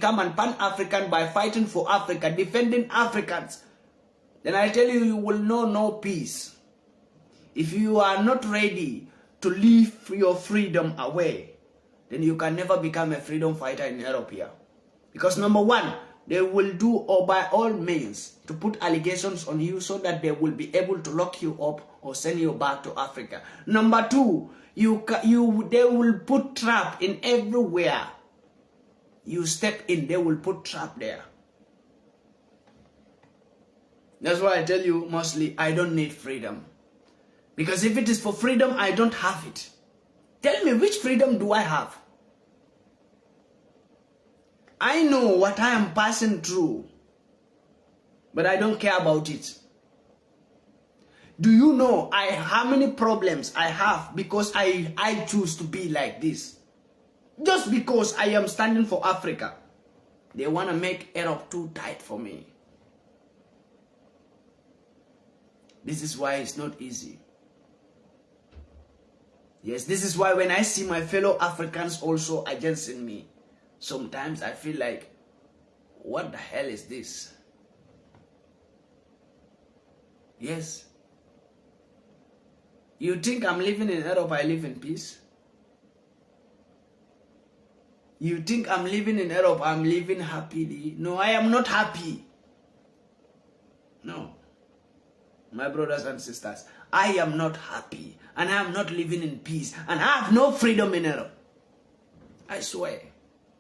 become a Pan-African by fighting for Africa, defending Africans, then I tell you, you will know no peace. If you are not ready to leave your freedom away, then you can never become a freedom fighter in Europe here. Because number one, they will do or by all means to put allegations on you so that they will be able to lock you up or send you back to Africa. Number two, they will put trap in everywhere you step in. They will put trap there. That's why I tell you mostly I don't need freedom. Because if it is for freedom, I don't have it. Tell me, which freedom do I have? I know what I am passing through, but I don't care about it. Do you know how many problems I have because I choose to be like this? Just because I am standing for Africa. They want to make Europe too tight for me. This is why it's not easy. Yes, this is why when I see my fellow Africans also against me, sometimes I feel like, what the hell is this? Yes. You think I'm living in Europe, I live in peace? You think I'm living in Europe, I'm living happily? No, I am not happy. No. My brothers and sisters, I am not happy. And I am not living in peace. And I have no freedom in Europe. I swear.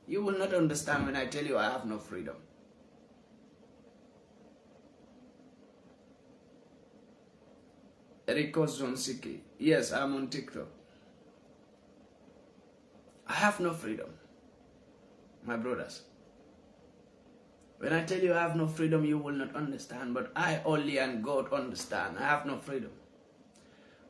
You will not understand when I tell you I have no freedom. Rico Zonsiki. Yes, I'm on TikTok. I have no freedom. My brothers. When I tell you I have no freedom, you will not understand. But I only and God understand. I have no freedom.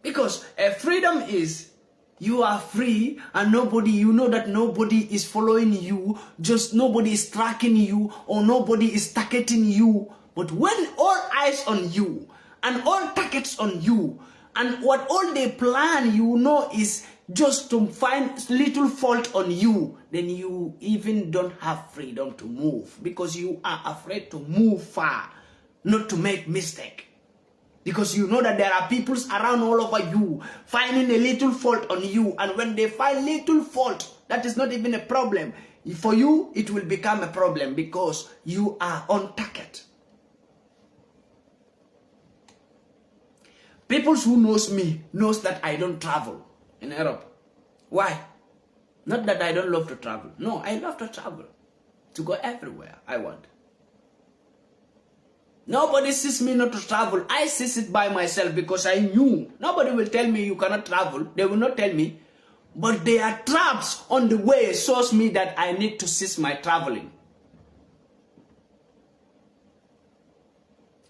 Because a freedom is you are free and nobody, you know that nobody is following you, just nobody is tracking you or nobody is targeting you. But when all eyes on you and all targets on you and what all they plan, you know, is just to find little fault on you, then you even don't have freedom to move because you are afraid to move far, not to make mistake. Because you know that there are people around all over you finding a little fault on you. And when they find little fault, that is not even a problem. For you, it will become a problem because you are on target. People who knows me knows that I don't travel in Europe. Why? Not that I don't love to travel. No, I love to travel. To go everywhere I want. Nobody sees me not to travel. I sees it by myself because I knew. Nobody will tell me you cannot travel. They will not tell me. But there are traps on the way shows me that I need to cease my traveling.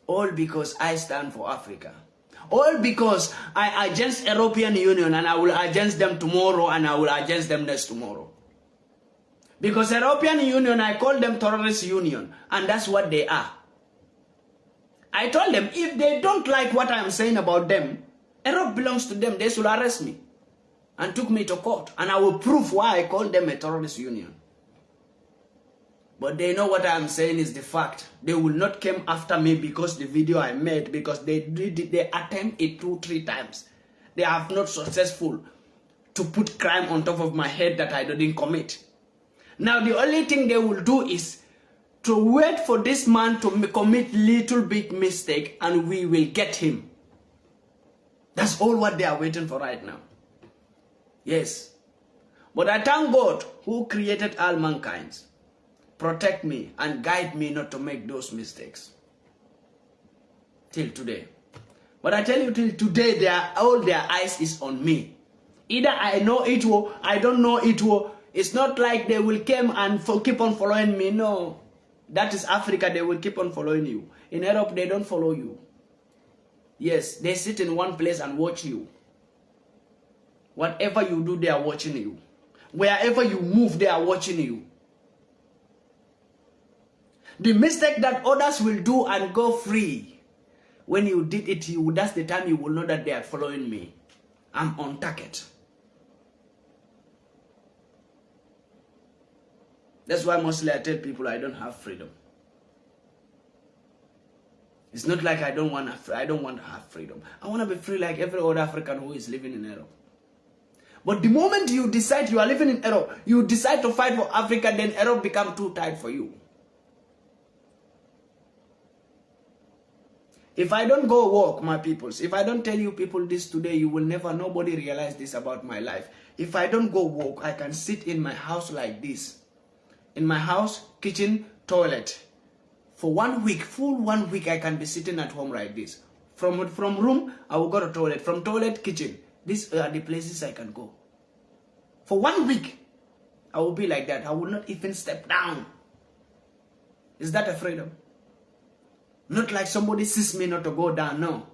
All because I stand for Africa. All because I against European Union and I will against them tomorrow and I will against them next tomorrow. Because European Union, I call them terrorist union and that's what they are. I told them, if they don't like what I'm saying about them, Europe belongs to them, they should arrest me. And took me to court. And I will prove why I call them a terrorist union. But they know what I'm saying is the fact. They will not come after me because the video I made, because they attempt it 2-3 times. They have not successful to put crime on top of my head that I didn't commit. Now the only thing they will do is to wait for this man to commit little big mistake and we will get him. That's all what they are waiting for right now. Yes. But I thank God who created all mankind. Protect me and guide me not to make those mistakes. Till today. But I tell you, till today, all their eyes is on me. Either I know it or I don't know it or it's not like they will come and keep on following me. No. That is Africa, they will keep on following you. In Europe, they don't follow you. Yes, they sit in one place and watch you. Whatever you do, they are watching you. Wherever you move, they are watching you. The mistake that others will do and go free, when you did it, that's the time you will know that they are following me. I'm on target. That's why mostly I tell people I don't have freedom. It's not like I don't want to have freedom. I want to be free like every other African who is living in Europe. But the moment you decide you are living in Europe, you decide to fight for Africa, then Europe becomes too tight for you. If I don't go walk, my peoples, if I don't tell you people this today, you will never, nobody realize this about my life. If I don't go walk, I can sit in my house like this. In my house, kitchen, toilet. For 1 week, full 1 week, I can be sitting at home like this. From room, I will go to toilet. From toilet, kitchen. These are the places I can go. For 1 week, I will be like that. I will not even step down. Is that a freedom? Not like somebody sees me not to go down, no.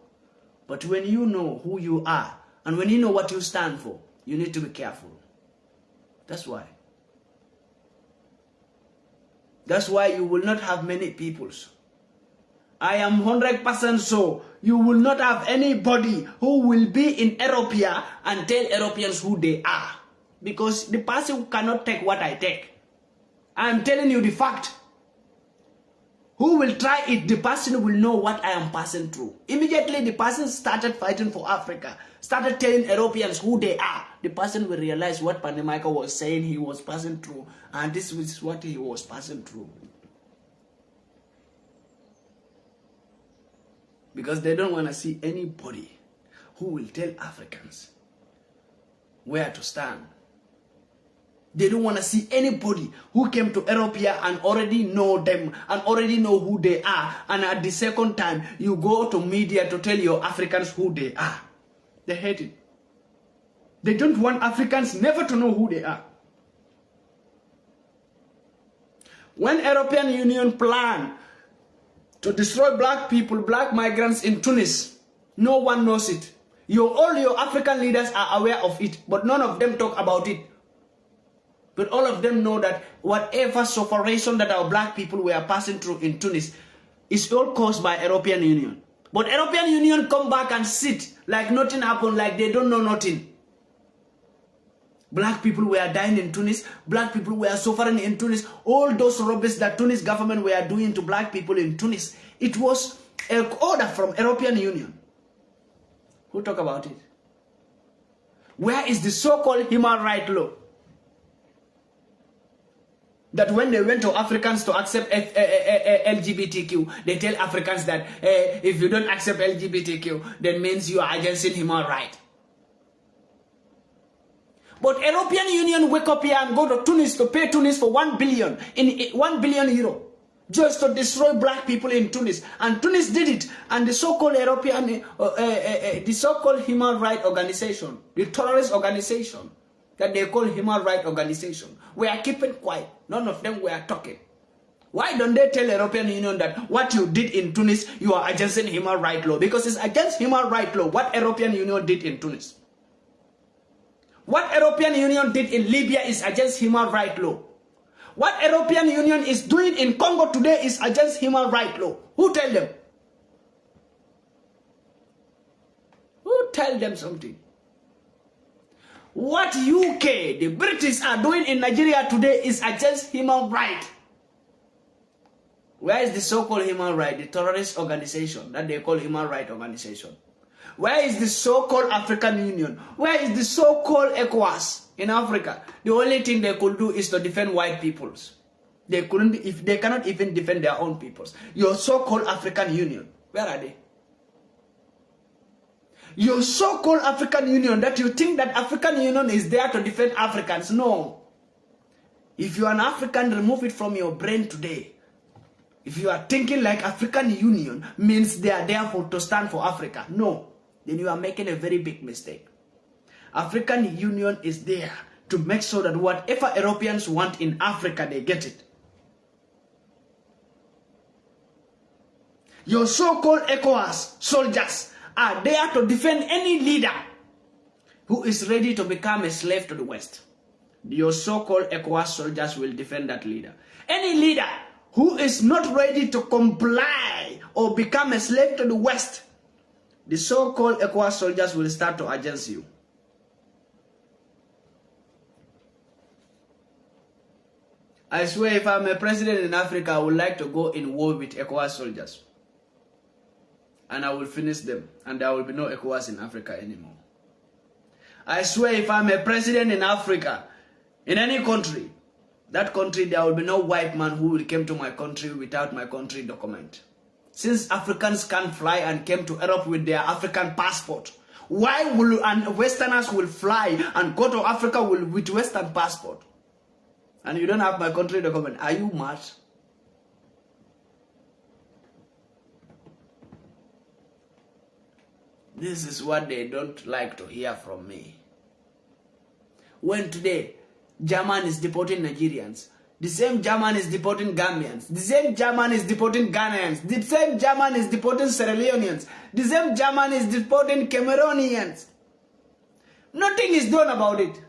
But when you know who you are, and when you know what you stand for, you need to be careful. That's why. That's why you will not have many peoples. I am 100% sure you will not have anybody who will be in Europe here and tell Europeans who they are. Because the person cannot take what I take. I am telling you the fact. Who will try it, the person will know what I am passing through. Immediately the person started fighting for Africa, started telling Europeans who they are. The person will realize what PANDI MAICA was saying he was passing through, and this is what he was passing through. Because they don't want to see anybody who will tell Africans where to stand. They don't want to see anybody who came to Europe here and already know them and already know who they are. And at the second time, you go to media to tell your Africans who they are. They hate it. They don't want Africans never to know who they are. When European Union planned to destroy black people, black migrants in Tunis, no one knows it. All your African leaders are aware of it, but none of them talk about it. But all of them know that whatever sufferation that our black people were passing through in Tunis is all caused by European Union. But European Union come back and sit like nothing happened, like they don't know nothing. Black people were dying in Tunis. Black people were suffering in Tunis. All those rubbish that Tunis government were doing to black people in Tunis, it was an order from European Union. Who talk about it? Where is the so-called human rights law? That when they went to Africans to accept LGBTQ, they tell Africans that if you don't accept LGBTQ, that means you are against human rights. But European Union wake up here and go to Tunis to pay Tunis for 1 billion, in 1 billion euro, just to destroy black people in Tunis. And Tunis did it. And the so-called European, the so-called human rights organization, the terrorist organization, that they call human rights organization, we are keeping quiet. None of them were talking. Why don't they tell European Union that what you did in Tunis, you are against human rights law? Because it's against human rights law what European Union did in Tunis. What European Union did in Libya is against human rights law. What European Union is doing in Congo today is against human rights law. Who tell them? Who tell them something? What UK, the British are doing in Nigeria today is against human rights. Where is the so-called human rights, the terrorist organization that they call human rights organization? Where is the so-called African Union? Where is the so-called ECOWAS in Africa? The only thing they could do is to defend white peoples. They cannot even defend their own peoples. Your so-called African Union, where are they? Your so-called African Union, that you think that African Union is there to defend Africans. No. If you are an African, remove it from your brain today. If you are thinking like African Union means they are there to stand for Africa. No. Then you are making a very big mistake. African Union is there to make sure that whatever Europeans want in Africa, they get it. Your so-called ECOWAS soldiers are there to defend any leader who is ready to become a slave to the West. Your so-called ECOWAS soldiers will defend that leader. Any leader who is not ready to comply or become a slave to the West, the so-called ECOWAS soldiers will start to against you. I swear if I'm a president in Africa, I would like to go in war with ECOWAS soldiers. And I will finish them. And there will be no ECOWAS in Africa anymore. I swear if I'm a president in Africa, in any country, that country, there will be no white man who will come to my country without my country document. Since Africans can't fly and came to Europe with their African passport, why will Westerners will fly and go to Africa with Western passport? And you don't have my country document. Are you mad? This is what they don't like to hear from me. When today, German is deporting Nigerians, the same German is deporting Gambians, the same German is deporting Ghanaians, the same German is deporting Sierra Leoneans, the same German is deporting Cameroonians. Nothing is done about it.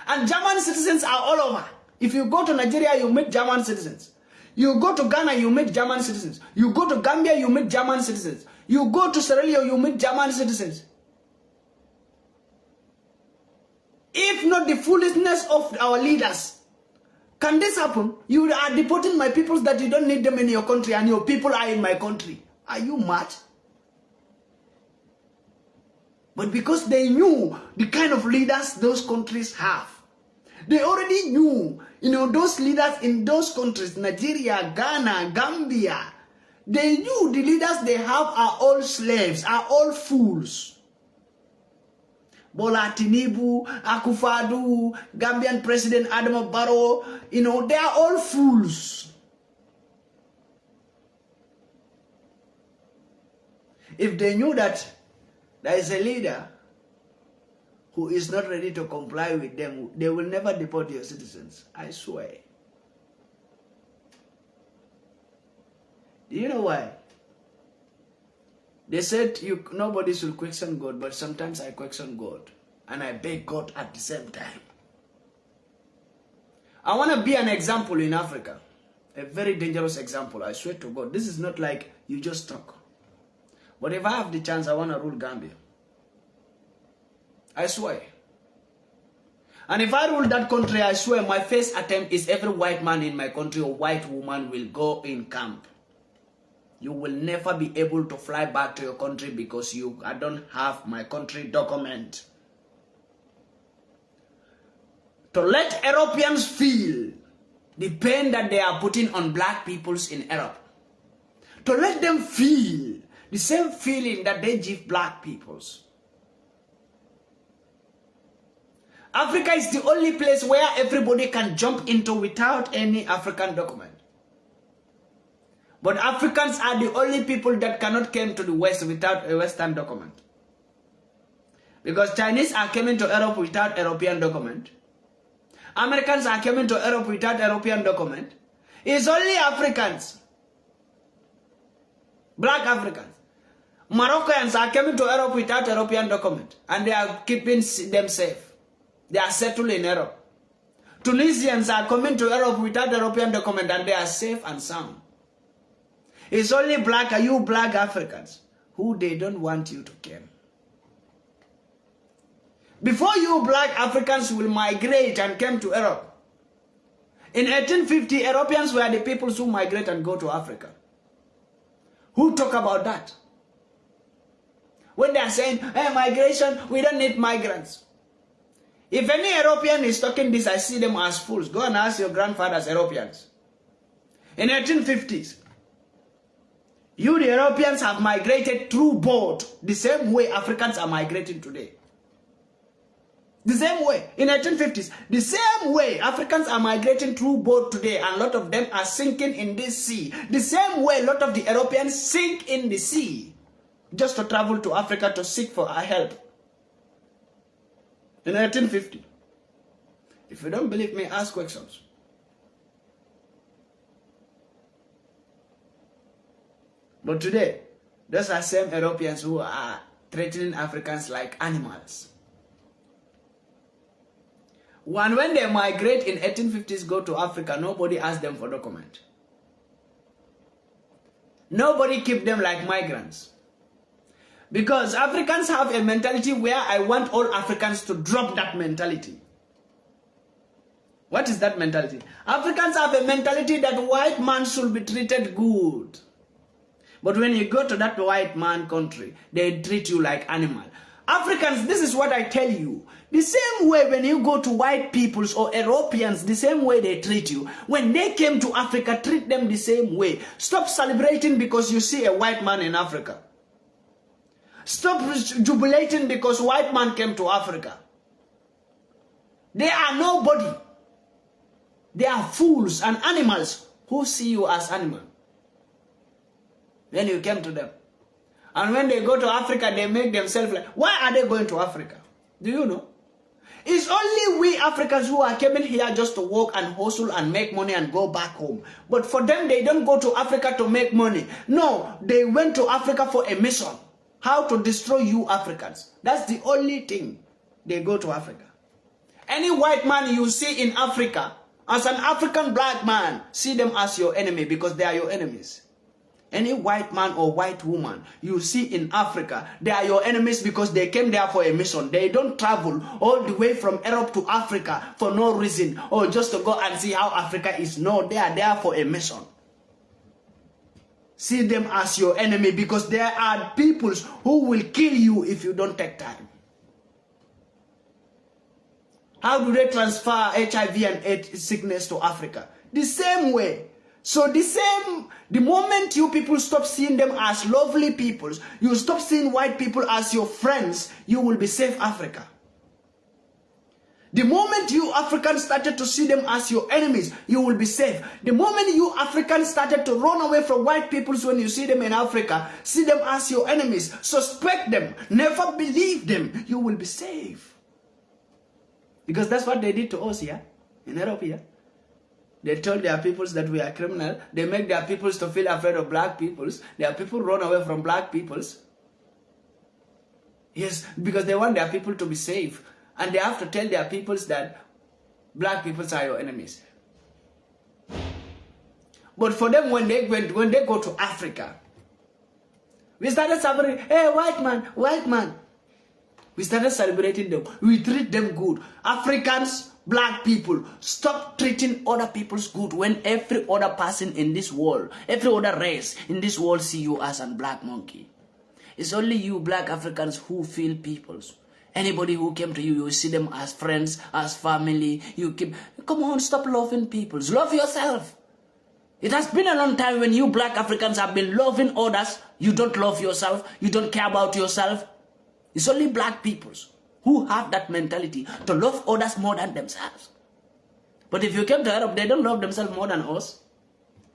And German citizens are all over. If you go to Nigeria, you meet German citizens. You go to Ghana, you meet German citizens. You go to Gambia, you meet German citizens. You go to Sierra Leone, you meet German citizens. If not the foolishness of our leaders, can this happen? You are deporting my people that you don't need them in your country and your people are in my country. Are you mad? But because they knew the kind of leaders those countries have, they already knew, those leaders in those countries, Nigeria, Ghana, Gambia, they knew the leaders they have are all slaves, are all fools. Bola Tinubu, Akufo-Addo, Gambian President Adama Barrow, they are all fools. If they knew that there is a leader who is not ready to comply with them, they will never deport your citizens. I swear. Do you know why? They said nobody should question God, but sometimes I question God. And I beg God at the same time. I want to be an example in Africa. A very dangerous example, I swear to God. This is not like you just talk. But if I have the chance, I want to rule Gambia. I swear. And if I rule that country, I swear my first attempt is every white man in my country or white woman will go in camp. You will never be able to fly back to your country because I don't have my country document. To let Europeans feel the pain that they are putting on black peoples in Europe. To let them feel the same feeling that they give black peoples. Africa is the only place where everybody can jump into without any African document. But Africans are the only people that cannot come to the West without a Western document. Because Chinese are coming to Europe without European document. Americans are coming to Europe without European document. It's only Africans. Black Africans. Moroccans are coming to Europe without European document. And they are keeping them safe. They are settled in Europe. Tunisians are coming to Europe without European document and they are safe and sound. It's only you black Africans who they don't want you to come. Before you black Africans will migrate and come to Europe. In 1850, Europeans were the people who migrate and go to Africa. Who talk about that? When they are saying, hey, migration, we don't need migrants. If any European is talking this, I see them as fools. Go and ask your grandfathers, Europeans. In 1850s, you, the Europeans, have migrated through boat the same way Africans are migrating today. The same way. In 1850s, the same way Africans are migrating through boat today, and a lot of them are sinking in this sea. The same way a lot of the Europeans sink in the sea just to travel to Africa to seek for our help. In 1850. If you don't believe me, ask questions. But today, those are same Europeans who are treating Africans like animals. When they migrate in 1850s, go to Africa, nobody asks them for document. Nobody keep them like migrants. Because Africans have a mentality where I want all Africans to drop that mentality. What is that mentality? Africans have a mentality that white man should be treated good. But when you go to that white man country, they treat you like animal. Africans, this is what I tell you. The same way when you go to white peoples or Europeans, the same way they treat you. When they came to Africa, treat them the same way. Stop celebrating because you see a white man in Africa. Stop jubilating because white man came to Africa. They are nobody. They are fools and animals who see you as animal. When you came to them. And when they go to Africa, they make themselves like, why are they going to Africa? Do you know? It's only we Africans who are coming here just to work and hustle and make money and go back home. But for them, they don't go to Africa to make money. No, they went to Africa for a mission. How to destroy you Africans. That's the only thing they go to Africa. Any white man you see in Africa, as an African black man, see them as your enemy because they are your enemies. Any white man or white woman you see in Africa, they are your enemies because they came there for a mission. They don't travel all the way from Europe to Africa for no reason or just to go and see how Africa is. No, they are there for a mission. See them as your enemy because there are peoples who will kill you if you don't take time. How do they transfer HIV and AIDS sickness to Africa? The same way. So the moment you people stop seeing them as lovely peoples, you stop seeing white people as your friends, you will be safe Africa. The moment you Africans started to see them as your enemies, you will be safe. The moment you Africans started to run away from white peoples when you see them in Africa, see them as your enemies, suspect them, never believe them, you will be safe. Because that's what they did to us here, in Europe here. They told their peoples that we are criminal. They make their peoples to feel afraid of black peoples. Their people run away from black peoples. Yes, because they want their people to be safe. And they have to tell their peoples that black peoples are your enemies. But for them, when they go to Africa, we started celebrating, hey, white man, white man. We started celebrating them. We treat them good. Africans, black people, stop treating other people's good when every other person in this world, every other race in this world see you as a black monkey. It's only you black Africans who feel peoples. Anybody who came to you, you see them as friends, as family. Come on, stop loving peoples. Love yourself. It has been a long time when you black Africans have been loving others. You don't love yourself. You don't care about yourself. It's only black peoples who have that mentality to love others more than themselves. But if you came to Europe, they don't love themselves more than us.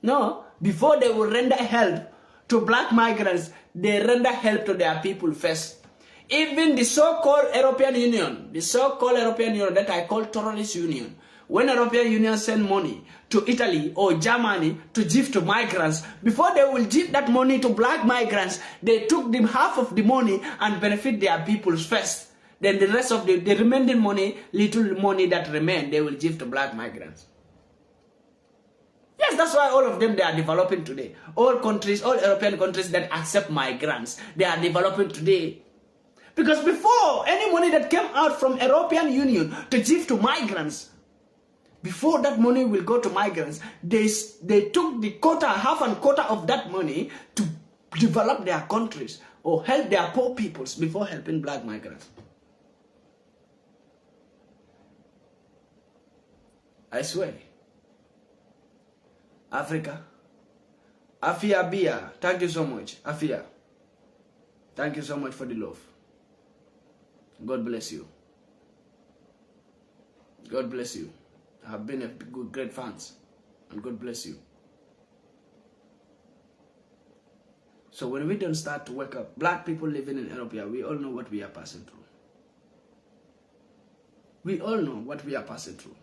No, before they will render help to black migrants, they render help to their people first. Even the so-called European Union, that I call terrorist union, when European Union send money to Italy or Germany to give to migrants, before they will give that money to black migrants, they took them half of the money and benefit their peoples first. Then the rest of the remaining money, little money that remain, they will give to black migrants. Yes, that's why all of them, they are developing today. All countries, all European countries that accept migrants, they are developing today. Because before, any money that came out from European Union to give to migrants, before that money will go to migrants, they took the quota, half and quarter of that money to develop their countries or help their poor peoples before helping black migrants. I swear. Africa. Afia Bia, thank you so much. Afia, thank you so much for the love. God bless you. God bless you. I have been a great fans, and God bless you. So when we don't start to wake up, black people living in Europe, we all know what we are passing through. We all know what we are passing through.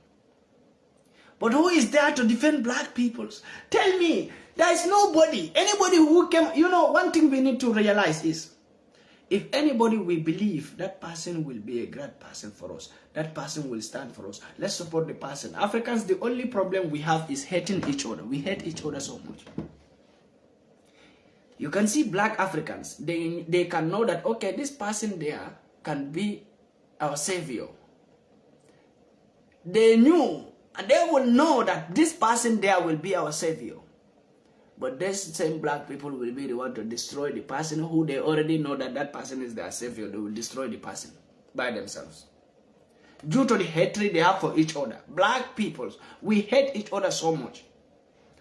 But who is there to defend black peoples? Tell me, there is nobody. Anybody who came, you know, one thing we need to realize is, if anybody we believe that person will be a great person for us, that person will stand for us, let's support the person. Africans, the only problem we have is hating each other. We hate each other so much. You can see black Africans, they can know that, okay, this person there can be our savior. They knew And they will know that this person there will be our savior. But these same black people will be the one to destroy the person who they already know that that person is their savior. They will destroy the person by themselves. Due to the hatred they have for each other. Black peoples, we hate each other so much.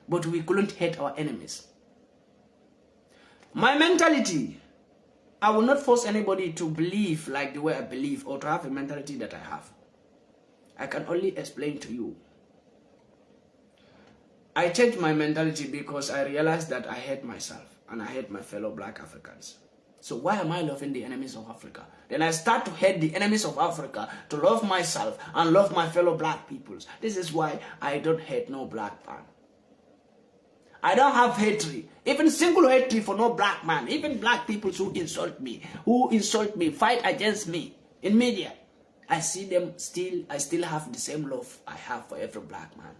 But we couldn't hate our enemies. My mentality, I will not force anybody to believe like the way I believe or to have a mentality that I have. I can only explain to you. I changed my mentality because I realized that I hate myself and I hate my fellow black Africans. So why am I loving the enemies of Africa? Then I start to hate the enemies of Africa to love myself and love my fellow black peoples. This is why I don't hate no black man. I don't have hatred, even single hatred for no black man. Even black people who insult me, fight against me in media. I see them I still have the same love I have for every black man.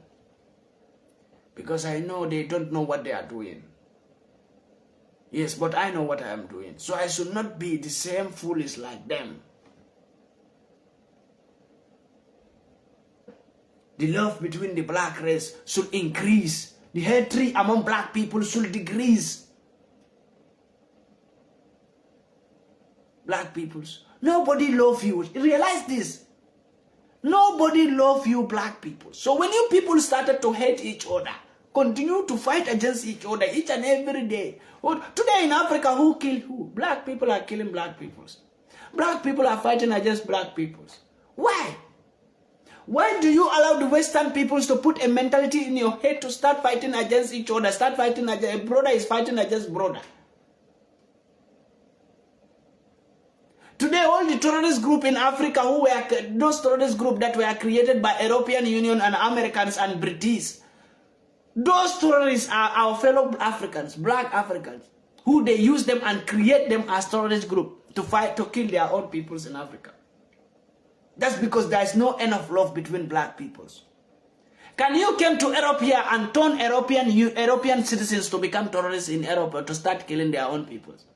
Because I know they don't know what they are doing. Yes, but I know what I am doing. So I should not be the same foolish like them. The love between the black race should increase. The hatred among black people should decrease. Black peoples, nobody love you. Realize this. Nobody love you black people. So when you people started to hate each other, continue to fight against each other each and every day. Today in Africa, who killed who? Black people are killing black peoples. Black people are fighting against black peoples. Why? Why do you allow the Western peoples to put a mentality in your head to start fighting against each other? Start fighting against, a brother is fighting against brother. Today, all the terrorist group in Africa, those terrorist groups that were created by European Union and Americans and British, those terrorists are our fellow Africans, black Africans, who they use them and create them as terrorist group to fight, to kill their own peoples in Africa. That's because there is no enough love between black peoples. Can you come to Europe here and turn European citizens to become terrorists in Europe or to start killing their own peoples?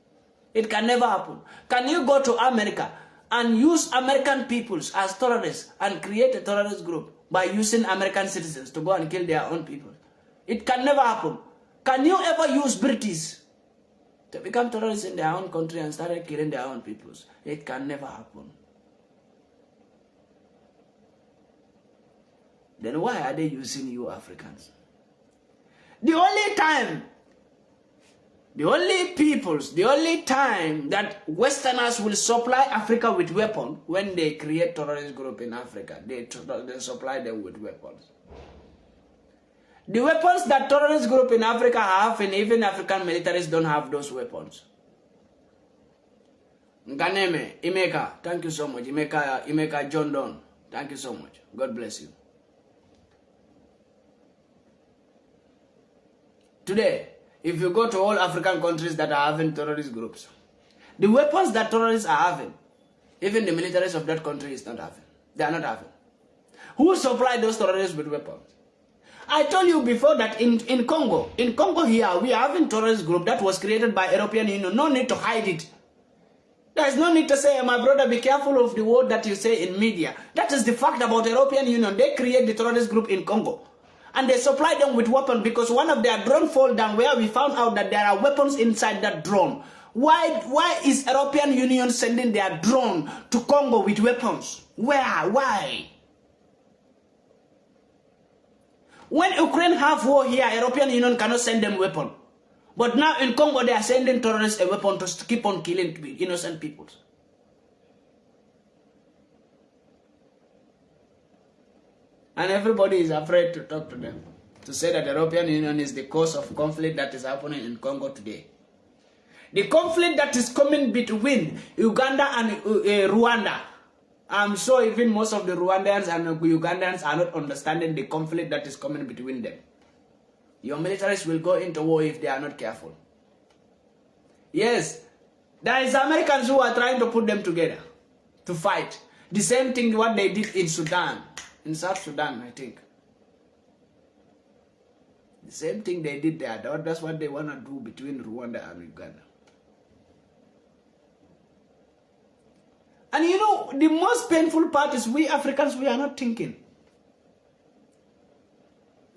It can never happen. Can you go to America and use American peoples as terrorists and create a terrorist group by using American citizens to go and kill their own people? It can never happen. Can you ever use British to become terrorists in their own country and start killing their own peoples? It can never happen. Then why are they using you Africans? The only time that Westerners will supply Africa with weapons when they create terrorist group in Africa. They supply them with weapons. The weapons that terrorist group in Africa have, and even African militaries don't have those weapons. Nganeme, Imeka, thank you so much. Imeka John Don, thank you so much. God bless you. Today, if you go to all African countries that are having terrorist groups, the weapons that terrorists are having, even the militaries of that country is not having. They are not having. Who supplied those terrorists with weapons? I told you before that in Congo here, we are having terrorist group that was created by European Union. No need to hide it. There is no need to say, my brother, be careful of the word that you say in media. That is the fact about European Union. They create the terrorist group in Congo. And they supply them with weapons because one of their drone fall down where we found out that there are weapons inside that drone. Why is European Union sending their drone to Congo with weapons? Why? When Ukraine have war here, European Union cannot send them weapons. But now in Congo, they are sending terrorists a weapon to keep on killing innocent people. And everybody is afraid to talk to them, to say that the European Union is the cause of conflict that is happening in Congo today. The conflict that is coming between Uganda and Rwanda. I'm sure even most of the Rwandans and Ugandans are not understanding the conflict that is coming between them. Your militaries will go into war if they are not careful. Yes, there is Americans who are trying to put them together to fight. The same thing what they did in Sudan. In South Sudan, I think. The same thing they did there. That's what they want to do between Rwanda and Uganda. And you know, the most painful part is we Africans, we are not thinking.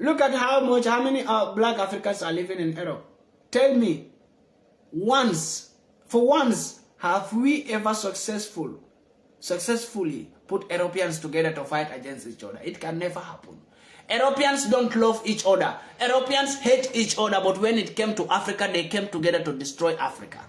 Look at how many black Africans are living in Europe. Tell me, for once, have we ever successfully put Europeans together to fight against each other? It can never happen. Europeans don't love each other. Europeans hate each other, but when it came to Africa, they came together to destroy Africa.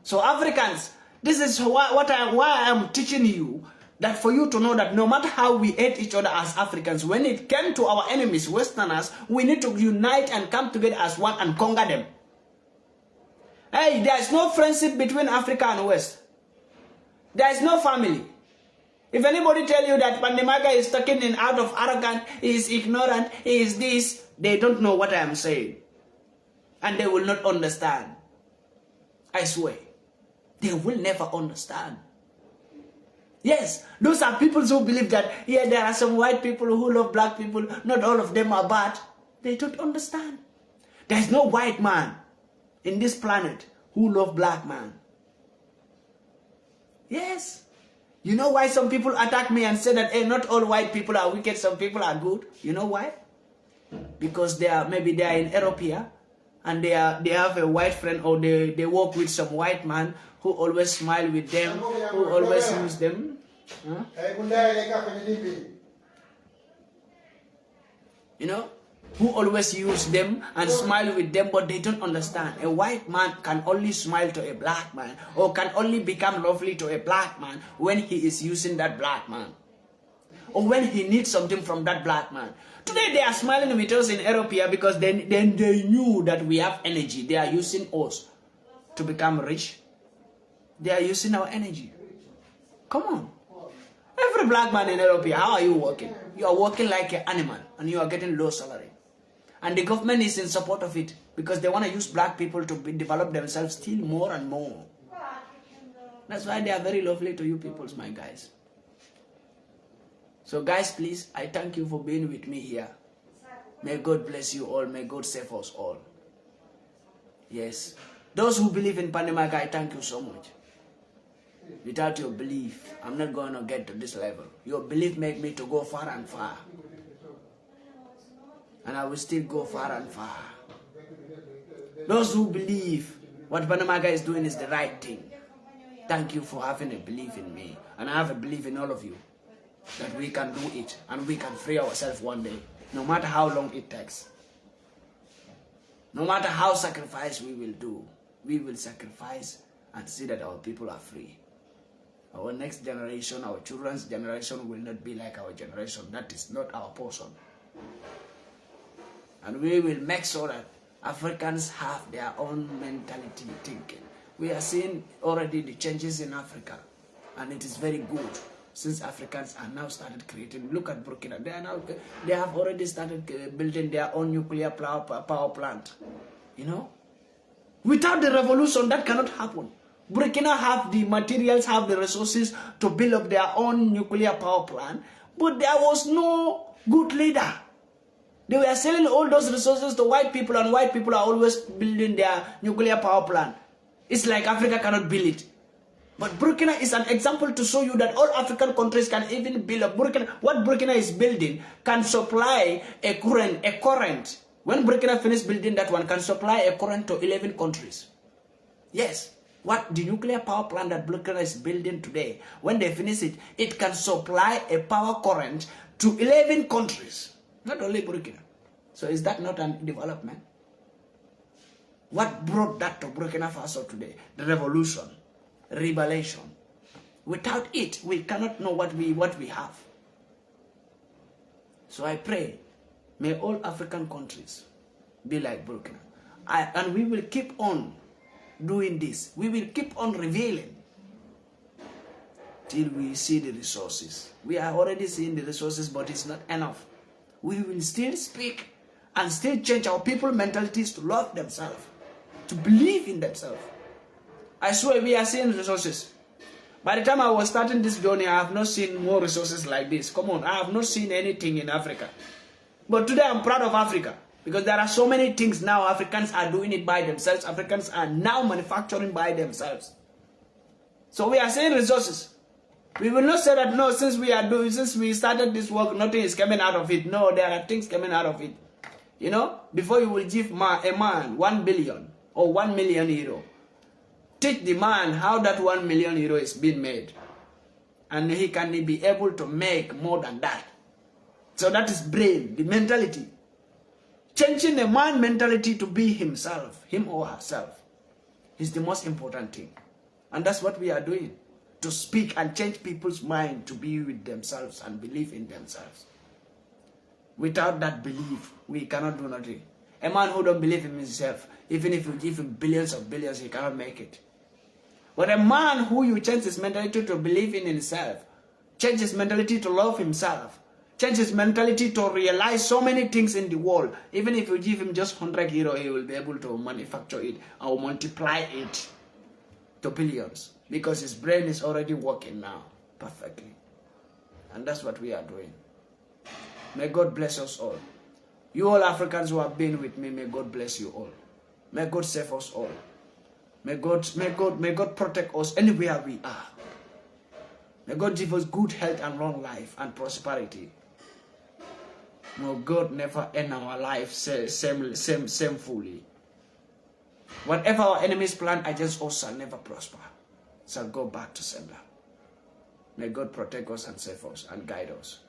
So Africans, this is why I'm teaching you, that for you to know that no matter how we hate each other as Africans, when it came to our enemies, Westerners, we need to unite and come together as one and conquer them. Hey, there is no friendship between Africa and West. There is no family. If anybody tell you that MAICA is talking in out of arrogance, he is ignorant, he is this, they don't know what I am saying. And they will not understand. I swear. They will never understand. Yes, those are people who believe that, yeah, there are some white people who love black people, not all of them are bad. They don't understand. There is no white man in this planet who love black man. Yes. You know why some people attack me and say that, hey, not all white people are wicked, some people are good? You know why? Because maybe they are in Europe here, and they have a white friend, or they work with some white man who always smile with them, who always use them. Huh? You know? Who always use them and smile with them, but they don't understand. A white man can only smile to a black man, or can only become lovely to a black man when he is using that black man, or when he needs something from that black man. Today they are smiling with us in Europe here because then they knew that we have energy. They are using us to become rich. They are using our energy. Come on. Every black man in Europe here, how are you working? You are working like an animal and you are getting low salary. And the government is in support of it because they want to use black people to develop themselves still more and more. That's why they are very lovely to you people, my guys. So guys, please, I thank you for being with me here. May God bless you all. May God save us all. Yes. Those who believe in PANDI, I thank you so much. Without your belief, I'm not going to get to this level. Your belief makes me to go far and far. And I will still go far and far. Those who believe what PANDI is doing is the right thing. Thank you for having a belief in me. And I have a belief in all of you. That we can do it. And we can free ourselves one day. No matter how long it takes. No matter how sacrifice we will do. We will sacrifice and see that our people are free. Our next generation, our children's generation will not be like our generation. That is not our portion. And we will make sure that Africans have their own mentality thinking. We are seeing already the changes in Africa. And it is very good. Since Africans are now started creating, look at Burkina. They have already started building their own nuclear power plant. You know? Without the revolution, that cannot happen. Burkina have the materials, have the resources to build up their own nuclear power plant, but there was no good leader. They were selling all those resources to white people, and white people are always building their nuclear power plant. It's like Africa cannot build it. But Burkina is an example to show you that all African countries can even build up. What Burkina is building can supply a current. When Burkina finishes building that one, can supply a current to 11 countries. Yes. What the nuclear power plant that Burkina is building today, when they finish it, it can supply a power current to 11 countries. Not only Burkina. So is that not a development? What brought that to Burkina Faso today? The revolution. Revelation. Without it, we cannot know what we have. So I pray, may all African countries be like Burkina. And we will keep on doing this. We will keep on revealing till we see the resources. We are already seeing the resources, but it's not enough. We will still speak and still change our people's mentalities to love themselves, to believe in themselves. I swear we are seeing resources. By the time I was starting this journey, I have not seen more resources like this. Come on, I have not seen anything in Africa. But today I'm proud of Africa. Because there are so many things now. Africans are doing it by themselves. Africans are now manufacturing by themselves. So we are seeing resources. We will not say that, no, since we started this work, nothing is coming out of it. No, there are things coming out of it. You know, before you will give a man 1 billion or 1 million euro, teach the man how that 1 million euro is being made. And he can be able to make more than that. So that is brain, the mentality. Changing the man mentality to be himself, him or herself, is the most important thing. And that's what we are doing. To speak and change people's mind to be with themselves and believe in themselves. Without that belief, we cannot do nothing. A man who don't believe in himself, even if you give him billions of billions, he cannot make it. But a man who you change his mentality to believe in himself, change his mentality to love himself, change his mentality to realize so many things in the world, even if you give him just 100 euro, he will be able to manufacture it or multiply it to billions. Because his brain is already working now perfectly. And that's what we are doing. May God bless us all. You all Africans who have been with me, may God bless you all. May God save us all. May God protect us anywhere we are. May God give us good health and long life and prosperity. May God never end our life shamefully. Whatever our enemies plan against us shall never prosper. Shall go back to sender. May God protect us and save us and guide us.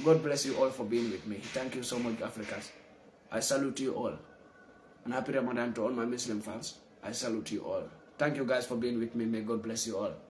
God bless you all for being with me. Thank you so much, Africans. I salute you all. And happy Ramadan to all my Muslim fans. I salute you all. Thank you guys for being with me. May God bless you all.